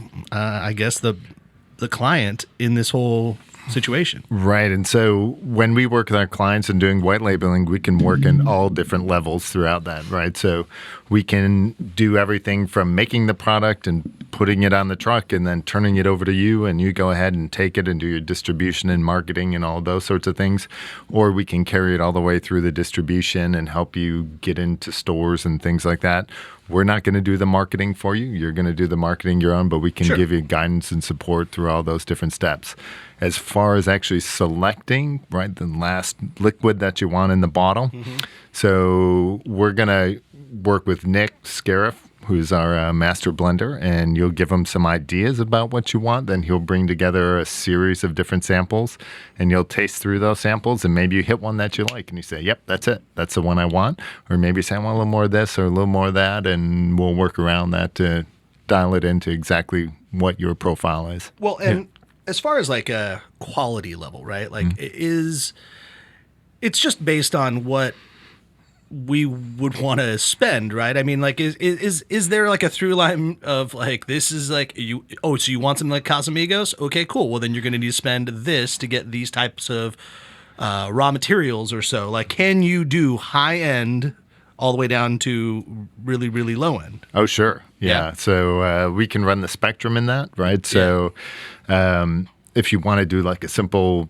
client in this whole situation? Right. And so when we work with our clients and doing white labeling, we can work in all different levels throughout that, right? So we can do everything from making the product and putting it on the truck and then turning it over to you, and you go ahead and take it and do your distribution and marketing and all those sorts of things. Or we can carry it all the way through the distribution and help you get into stores and things like that. We're not going to do the marketing for you. You're going to do the marketing your own, but we can give you guidance and support through all those different steps. As far as actually selecting, right, the last liquid that you want in the bottle. So we're going to work with Nick Scariff, who's our master blender, and you'll give him some ideas about what you want. Then he'll bring together a series of different samples, and you'll taste through those samples, and maybe you hit one that you like, and you say, "Yep, that's it. That's the one I want." Or maybe you say, "I want a little more of this or a little more of that," and we'll work around that to dial it into exactly what your profile is. Well, and as far as like a quality level, right? Like it's just based on what we would want to spend, right? I mean, like, is there like a through line of like, this is like so you want something like Casamigos? Okay, cool. Well, then you're going to need to spend this to get these types of raw materials or so. Like, can you do high end all the way down to really, really low end? Oh, sure. Yeah. So we can run the spectrum in that, right? So if you want to do like a simple,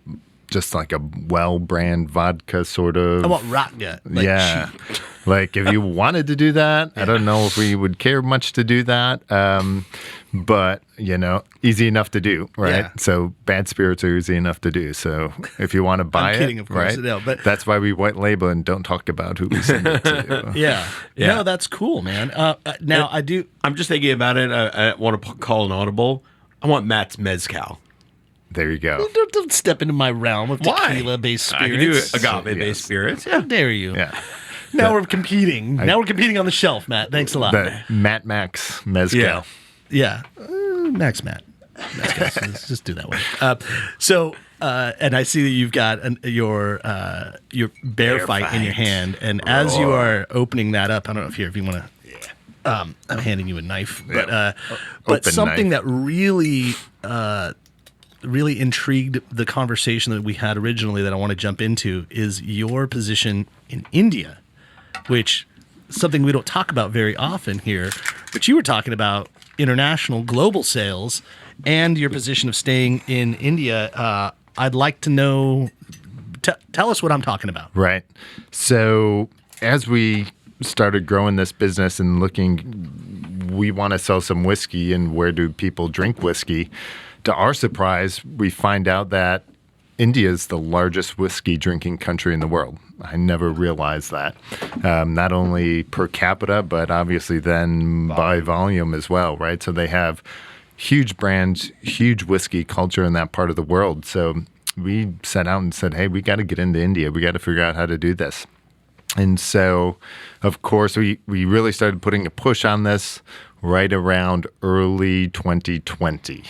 just like a well-brand vodka sort of. I want Rotgut. Cheap. Like if you wanted to do that, I don't know if we would care much to do that. But, easy enough to do, right? Yeah. So bad spirits are easy enough to do. So if you want to buy I'm kidding, of course. right? No, but that's why we white label and don't talk about who we send it to. Yeah. No, that's cool, man. Now I do. I'm just thinking about it. I want to call an audible. I want Matt's Mezcal. There you go. Don't step into my realm of tequila-based spirits. I can do agave-based spirits. How dare you? Yeah. Now we're competing. Now we're competing on the shelf, Matt. Thanks a lot. The Matt Max Mezcal. Yeah. Max Matt. Let's just do that one. And I see that you've got your bear fight in your hand. And as you are opening that up, I don't know if you want to. I'm handing you a knife, but something knife. that really intrigued the conversation that we had originally that I want to jump into is your position in India, which is something we don't talk about very often here. But you were talking about international global sales and your position of staying in India. I'd like to know, tell us what I'm talking about. Right. So as we started growing this business and looking, we want to sell some whiskey, and where do people drink whiskey? To our surprise, we find out that India is the largest whiskey drinking country in the world. I never realized that. Not only per capita, but obviously then by volume as well, right? So they have huge brands, huge whiskey culture in that part of the world. So we set out and said, hey, we got to get into India. We got to figure out how to do this. And so, of course, we really started putting a push on this right around early 2020,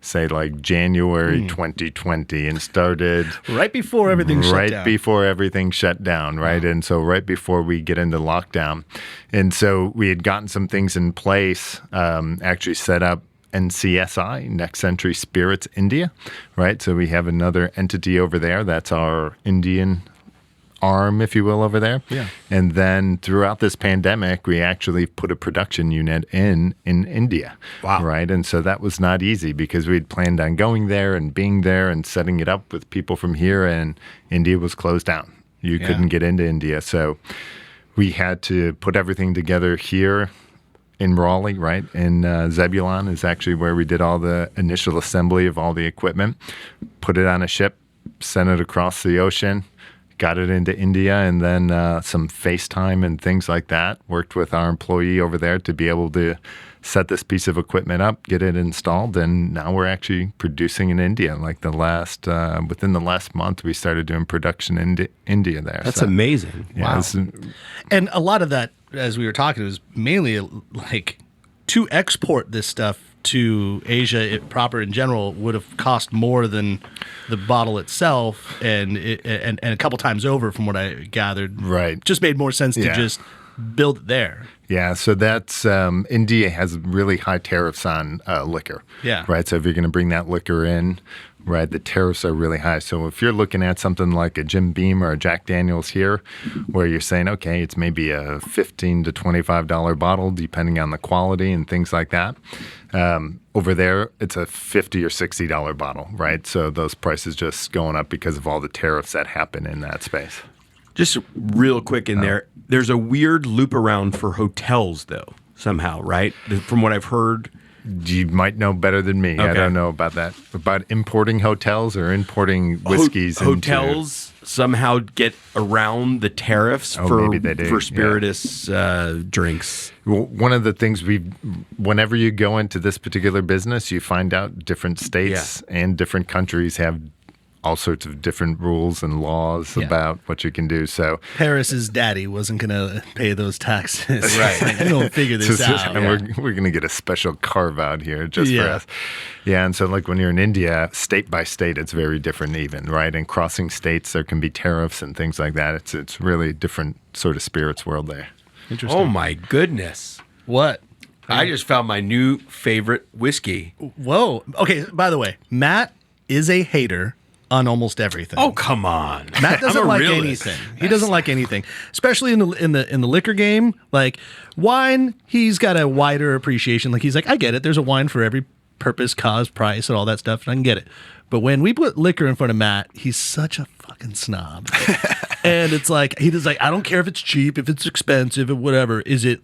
say like January 2020, and started Right before everything shut down. Right before everything shut down, right? And so right before we get into lockdown. And so we had gotten some things in place, actually set up NCSI, Next Century Spirits India, right? So we have another entity over there. That's our Indian arm, if you will, over there. Yeah. And then throughout this pandemic, we actually put a production unit in India. Wow. Right. And so that was not easy because we'd planned on going there and being there and setting it up with people from here, and India was closed down. You couldn't get into India. So we had to put everything together here in Raleigh, right? And Zebulon is actually where we did all the initial assembly of all the equipment, put it on a ship, sent it across the ocean, got it into India, and then some FaceTime and things like that. Worked with our employee over there to be able to set this piece of equipment up, get it installed, and now we're actually producing in India. Like within the last month, we started doing production in India there. That's amazing. Yeah, Wow. And a lot of that, as we were talking, was mainly like to export this stuff to Asia proper in general would have cost more than the bottle itself, and a couple times over from what I gathered. Right. Just made more sense to just build it there. Yeah, so that's India has really high tariffs on liquor. Yeah. Right. So if you're going to bring that liquor in, right, the tariffs are really high. So if you're looking at something like a Jim Beam or a Jack Daniel's here, where you're saying, okay, it's maybe a $15 to $25 bottle, depending on the quality and things like that. Over there, it's a $50 or $60 bottle, right? So those prices just going up because of all the tariffs that happen in that space. Just real quick in there, there's a weird loop around for hotels, though, somehow, right? From what I've heard. You might know better than me. I don't know about that. About importing hotels or importing whiskeys. Hotels somehow get around the tariffs maybe they do. for spirituous drinks. Well, one of the things whenever you go into this particular business, you find out different states and different countries have all sorts of different rules and laws about what you can do. So Paris's daddy wasn't going to pay those taxes. Right. Like, don't figure this out. And we're going to get a special carve out here just for us. Yeah. And so like when you're in India, state by state, it's very different even, right? And crossing states, there can be tariffs and things like that. It's really different sort of spirits world there. Interesting. Oh my goodness. What? I just found my new favorite whiskey. Whoa. Okay. By the way, Matt is a hater on almost everything. Oh, come on. Matt doesn't I'm a like realist. anything. He doesn't like anything, especially in the liquor game. Like wine, he's got a wider appreciation. Like he's like, I get it. There's a wine for every purpose, cause, price, and all that stuff, and I can get it. But when we put liquor in front of Matt, he's such a fucking snob. And it's like he just like, I don't care if it's cheap, if it's expensive, or whatever. Is it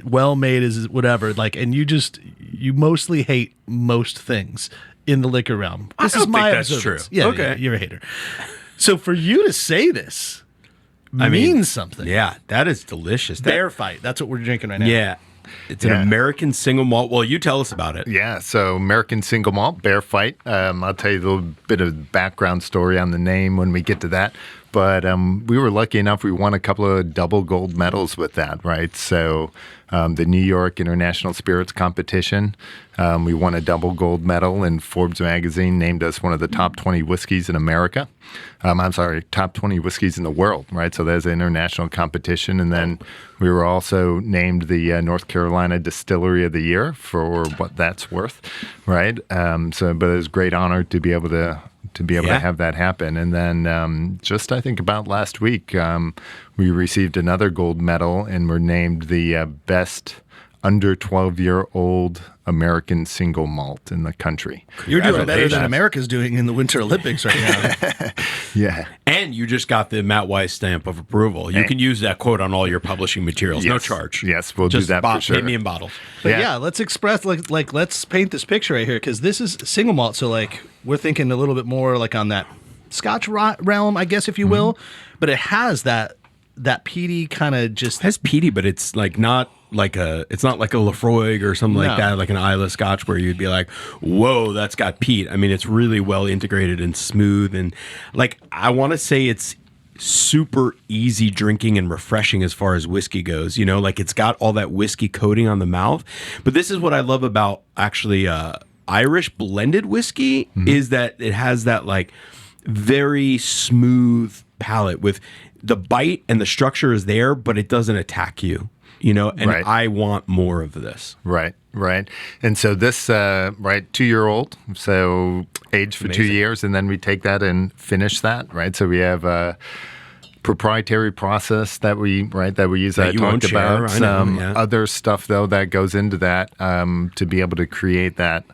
well made? Is it whatever? Like, and you mostly hate most things in the liquor realm. This is my that's observance. true. Yeah, Okay. yeah, you're a hater. So for you to say this means something. Yeah, that is delicious. Bear Fight. That's what we're drinking right now. Yeah. It's an American single malt. Well, you tell us about it. Yeah, so American Single Malt, Bear Fight. I'll tell you a little bit of background story on the name when we get to that. But we were lucky enough, we won a couple of double gold medals with that, right? So the New York International Spirits Competition, we won a double gold medal, and Forbes magazine named us one of the top 20 whiskeys in America. Top 20 whiskeys in the world, right? So there's an international competition. And then we were also named the North Carolina Distillery of the Year for what that's worth, right? But it was a great honor to be able to have that happen. And then just I think about last week, we received another gold medal and were named the best under 12-year-old American single malt in the country. You're doing better than America's doing in the Winter Olympics right now. Yeah. And you just got the Matt Weiss stamp of approval. You can use that quote on all your publishing materials. Yes. No charge. Yes, we'll Just do that for sure. Pay me in bottles. But yeah, let's express like let's paint this picture right here, because this is single malt. So like we're thinking a little bit more like on that Scotch realm, I guess, if you will. But it has that peaty kind of just. It has peaty, but it's like not like it's not like a Lafroig or something like that, like an Isla Scotch where you'd be like, whoa, that's got peat. I mean, it's really well integrated and smooth, and like I want to say it's super easy drinking and refreshing as far as whiskey goes. You know, like it's got all that whiskey coating on the mouth. But this is what I love about actually Irish blended whiskey is that it has that like very smooth palate with the bite and the structure is there, but it doesn't attack you. You know, and Right. I want more of this. Right. And so this, 2-year-old, so aged for 2 Amazing. years, and then we take that and finish that, right? So we have a proprietary process that we use that I you won't talked share, about. I know, Some yeah. other stuff, though, that goes into that to be able to create that.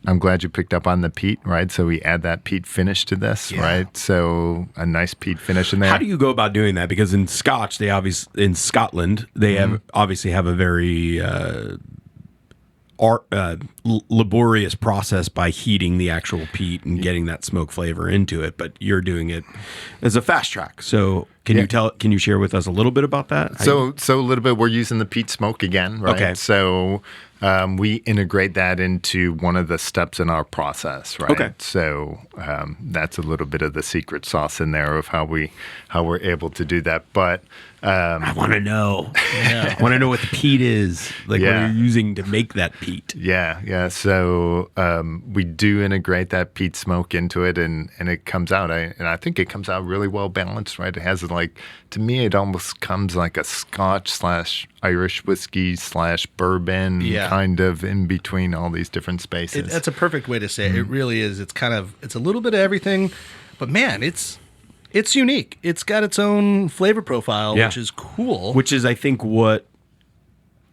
I'm glad you picked up on the peat, right? So we add that peat finish to this, right? So a nice peat finish in there. How do you go about doing that? Because in Scotch, in Scotland, they obviously have a very laborious process by heating the actual peat and getting that smoke flavor into it. But you're doing it as a fast track. So can you share with us a little bit about that? So a little bit, we're using the peat smoke again, right? Okay. So we integrate that into one of the steps in our process, right? Okay. So that's a little bit of the secret sauce in there of how we're able to do that. But I want to know. I want to know what the peat is, like what Yeah. you're using to make that peat. yeah. So we do integrate that peat smoke into it, and it comes out. I think it comes out really well balanced, right? It has like, to me, it almost comes like a Scotch / Irish whiskey / bourbon kind of in between all these different spaces. That's a perfect way to say it. It really is. It's a little bit of everything, but man, it's unique. It's got its own flavor profile, Yeah. which is cool. Which is, I think, what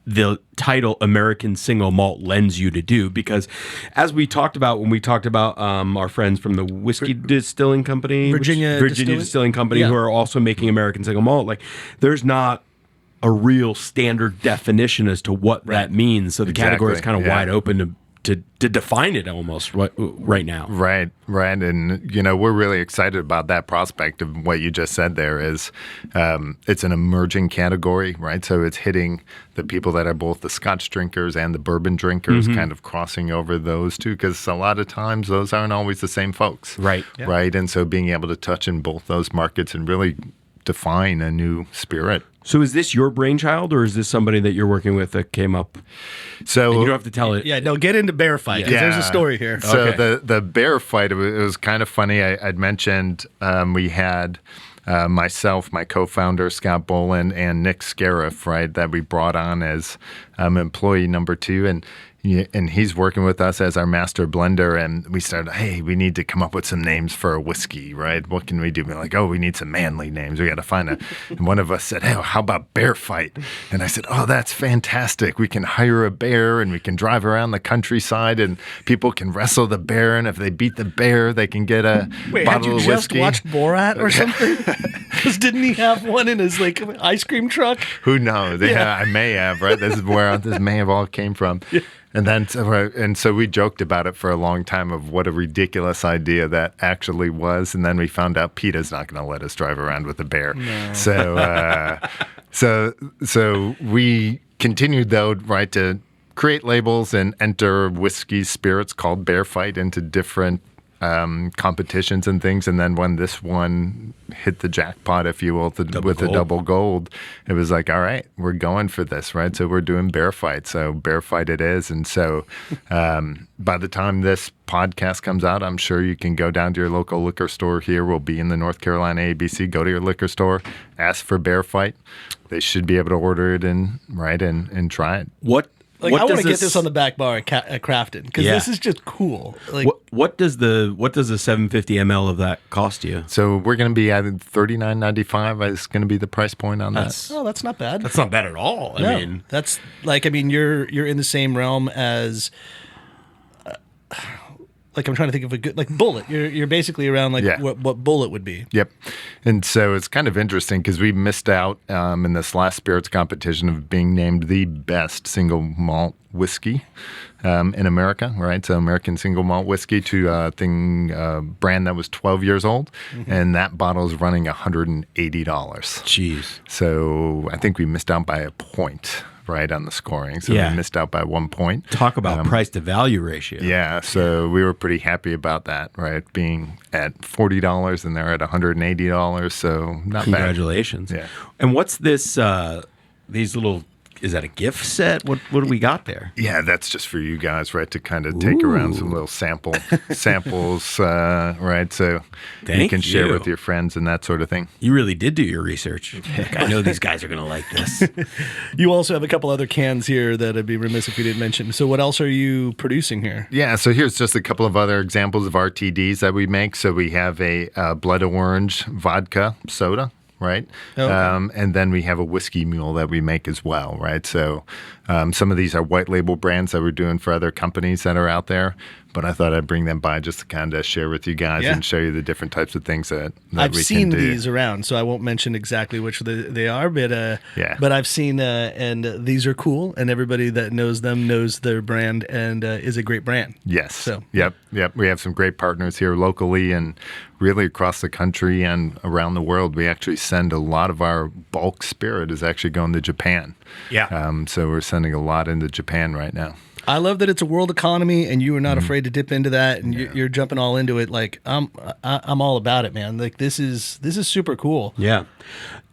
the title American Single Malt lends you to do, because as we talked about when we talked about our friends from the whiskey distilling company, Virginia Distilling Company, Yeah. who are also making American Single Malt, like there's not a real standard definition as to what that means. So the category is Exactly, kind of yeah. wide open to define it almost right now. Right. And, we're really excited about that prospect of what you just said there is it's an emerging category, right? So it's hitting the people that are both the Scotch drinkers and the bourbon drinkers, kind of crossing over those two, because a lot of times those aren't always the same folks. Right. Yeah. Right. And so being able to touch in both those markets and really define a new spirit. So is this your brainchild, or is this somebody that you're working with that came up? So And you don't have to tell it. Yeah, no, get into bear fight, 'cause there's a story here. So Okay. the bear fight, it was kind of funny. I'd mentioned we had myself, my co-founder, Scott Boland, and Nick Scariff, right, that we brought on as employee number 2. And he's working with us as our master blender. And we started, hey, we need to come up with some names for a whiskey, right? What can we do? We're like, we need some manly names. We got to find And one of us said, hey, how about bear fight? And I said, that's fantastic. We can hire a bear and we can drive around the countryside and people can wrestle the bear. And if they beat the bear, they can get a Wait, had bottle you of just whiskey. watched Borat or something? Because didn't he have one in his ice cream truck? Who knows? Yeah, I may have, right? This is where this may have all came from. Yeah. And so we joked about it for a long time of what a ridiculous idea that actually was. And then we found out PETA's not going to let us drive around with a bear. No. So we continued, though, right, to create labels and enter whiskey spirits called Bear Fight into different competitions and things. And then when this one hit the jackpot, if you will, with the double gold, it was like, all right, we're going for this, right? So we're doing Bear Fight. So Bear Fight it is. And so by the time this podcast comes out, I'm sure you can go down to your local liquor store here. We'll be in the North Carolina ABC. Go to your liquor store, ask for Bear Fight. They should be able to order it and try it. I want to get this on the back bar at Crafton, because this is just cool. What does the 750 ml of that cost you? So we're going to be at $39.95 is going to be the price point on that. That's not bad. That's not bad at all. No, I mean, that's you're in the same realm as I'm trying to think of a good Bullet. You're basically around what Bullet would be. Yep. And so it's kind of interesting because we missed out in this last spirits competition of being named the best single malt whiskey in America, right? So American single malt whiskey to a brand that was 12 years old, and that bottle is running $180. jeez. So I think we missed out by a point, right, on the scoring. So Yeah. we missed out by 1 point. Talk about price to value ratio. Yeah, so we were pretty happy about that, right? Being at $40 and they're at $180, so not bad. Congratulations. Yeah. And what's this, these little, is that a gift set? What do we got there? Yeah, that's just for you guys, right? To kind of take around some little samples, right? So you Thank can share you. with your friends and that sort of thing. You really did do your research. Like, I know these guys are going to like this. You also have a couple other cans here that I'd be remiss if you didn't mention. So what else are you producing here? Yeah, so here's just a couple of other examples of RTDs that we make. So we have a blood orange vodka soda. Right. Oh, okay. And then we have a whiskey mule that we make as well. Right. So some of these are white label brands that we're doing for other companies that are out there. But I thought I'd bring them by just to kind of share with you guys and show you the different types of things that I've we seen can do. these around, so I won't mention exactly which they are, but Yeah. but I've seen and these are cool, and everybody that knows them knows their brand and is a great brand. Yes. So Yep. We have some great partners here locally and really across the country and around the world. We actually send a lot of our bulk spirit is actually going to Japan. Yeah. So we're sending a lot into Japan right now. I love that it's a world economy, and you are not afraid to dip into that, and you're jumping all into it. Like I'm all about it, man. Like this is super cool. Yeah.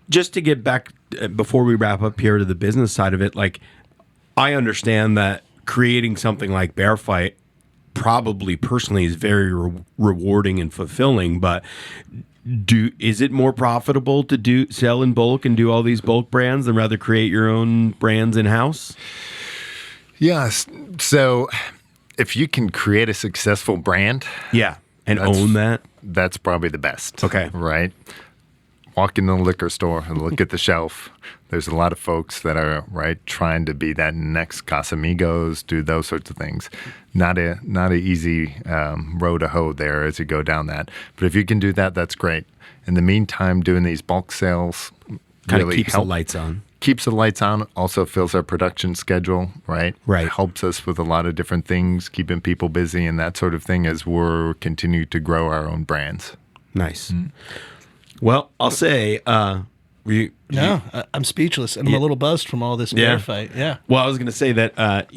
Just to get back before we wrap up here to the business side of it, like I understand that creating something like Bear Fight probably personally is very rewarding and fulfilling, but is it more profitable to sell in bulk and do all these bulk brands than rather create your own brands in-house? Yes. So if you can create a successful brand, Yeah. And own that? that's probably the best. Okay. Right? Walk in the liquor store and look at the shelf. There's a lot of folks that are trying to be that next Casamigos, do those sorts of things. Not a easy row to hoe there as you go down that. But if you can do that, that's great. In the meantime, doing these bulk sales Kind of really keeps the lights on. keeps the lights on, also fills our production schedule, right? Right. Helps us with a lot of different things, keeping people busy and that sort of thing as we're continue to grow our own brands. Nice. Well, I'll say, I'm speechless, and I'm a little buzzed from all this Bear Fight. Yeah. Well, I was going to say that,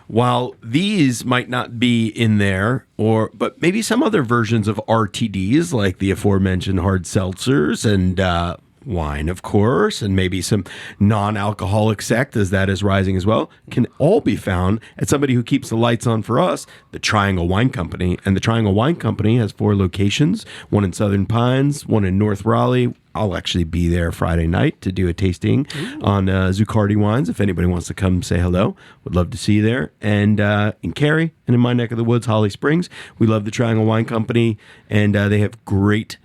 while these might not be in there, but maybe some other versions of RTDs, like the aforementioned hard seltzers and wine, of course, and maybe some non-alcoholic sect, as that is rising as well, can all be found at somebody who keeps the lights on for us, the Triangle Wine Company. And the Triangle Wine Company has 4 locations, one in Southern Pines, one in North Raleigh. I'll actually be there Friday night to do a tasting on Zuccardi wines. If anybody wants to come say hello, would love to see you there. And in Cary and in my neck of the woods, Holly Springs, we love the Triangle Wine Company, and they have great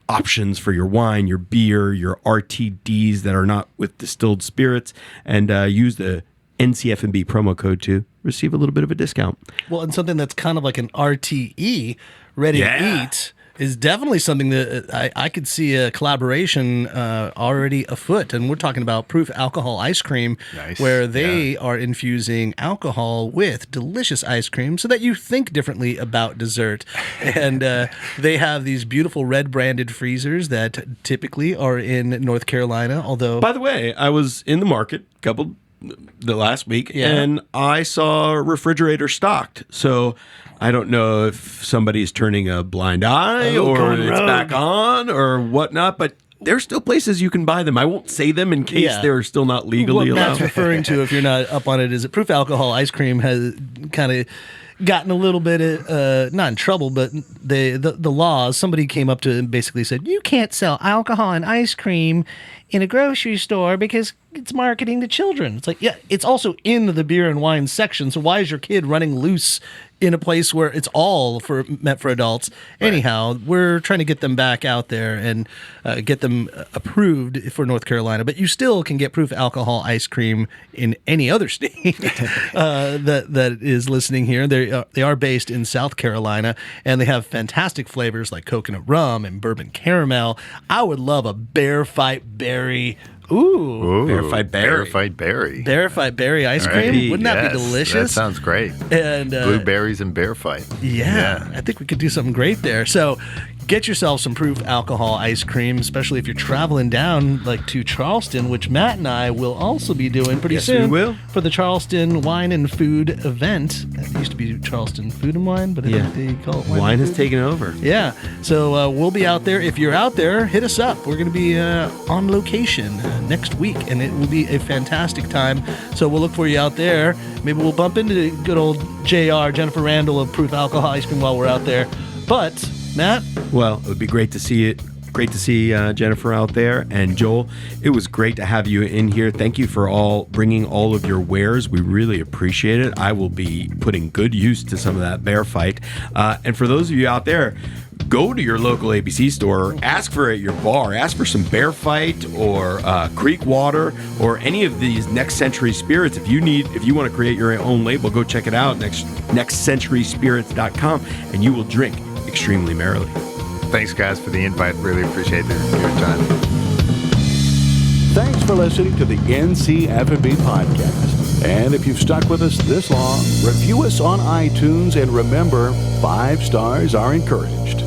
options for your wine, your beer, your RTDs that are not with distilled spirits, and use the NCFB promo code to receive a little bit of a discount. Well, and something that's kind of like an RTE, ready to eat, is definitely something that I could see a collaboration already afoot. And we're talking about Proof Alcohol Ice Cream, where they are infusing alcohol with delicious ice cream so that you think differently about dessert. And they have these beautiful red branded freezers that typically are in North Carolina, although... By the way, I was in the market the last week, and I saw a refrigerator stocked. So I don't know if somebody's turning a blind eye or it's back on or whatnot, but there's still places you can buy them. I won't say them in case they're still not legally allowed. What Matt's allowed. referring to, if you're not up on it, is that Proof Alcohol Ice Cream has kind of gotten a little bit not in trouble, but the laws. Somebody came up to and basically said, you can't sell alcohol and ice cream in a grocery store because it's marketing to children. It's like, yeah, it's also in the beer and wine section. So why is your kid running loose in a place where it's all meant for adults? Right. Anyhow, we're trying to get them back out there and get them approved for North Carolina. But you still can get Proof Alcohol Ice Cream in any other state that is listening here. They are based in South Carolina, and they have fantastic flavors like coconut rum and bourbon caramel. I would love a Bear Fight Berry. Ooh, Bear Fight Berry. Bear Fight Berry. Bear Fight Berry ice cream. Wouldn't that be delicious? That sounds great. And blueberries and Bear Fight. Yeah, I think we could do something great there. So get yourself some proof alcohol ice cream, especially if you're traveling down like to Charleston, which Matt and I will also be doing pretty Yes, soon. we will. For the Charleston Wine and Food event. It used to be Charleston Food and Wine, but I think they call it Wine Wine and has Food. taken over. Yeah, so we'll be out there. If you're out there, hit us up. We're going to be on location next week, and it will be a fantastic time. So we'll look for you out there. Maybe we'll bump into good old JR, Jennifer Randall of Proof Alcohol Ice Cream while we're out there. But, Matt? Well, it would be great to see it. Great to see Jennifer out there. And Joel, it was great to have you in here. Thank you for bringing all of your wares. We really appreciate it. I will be putting good use to some of that bear fight. And for those of you out there, go to your local ABC store, ask for it at your bar, ask for some Bear Fight or Creek Water or any of these Next Century Spirits. If you want to create your own label, go check it out, nextcenturyspirits.com, and you will drink extremely merrily. Thanks, guys, for the invite. Really appreciate your time. Thanks for listening to the NCFB podcast. And if you've stuck with us this long, review us on iTunes, and remember, 5 stars are encouraged.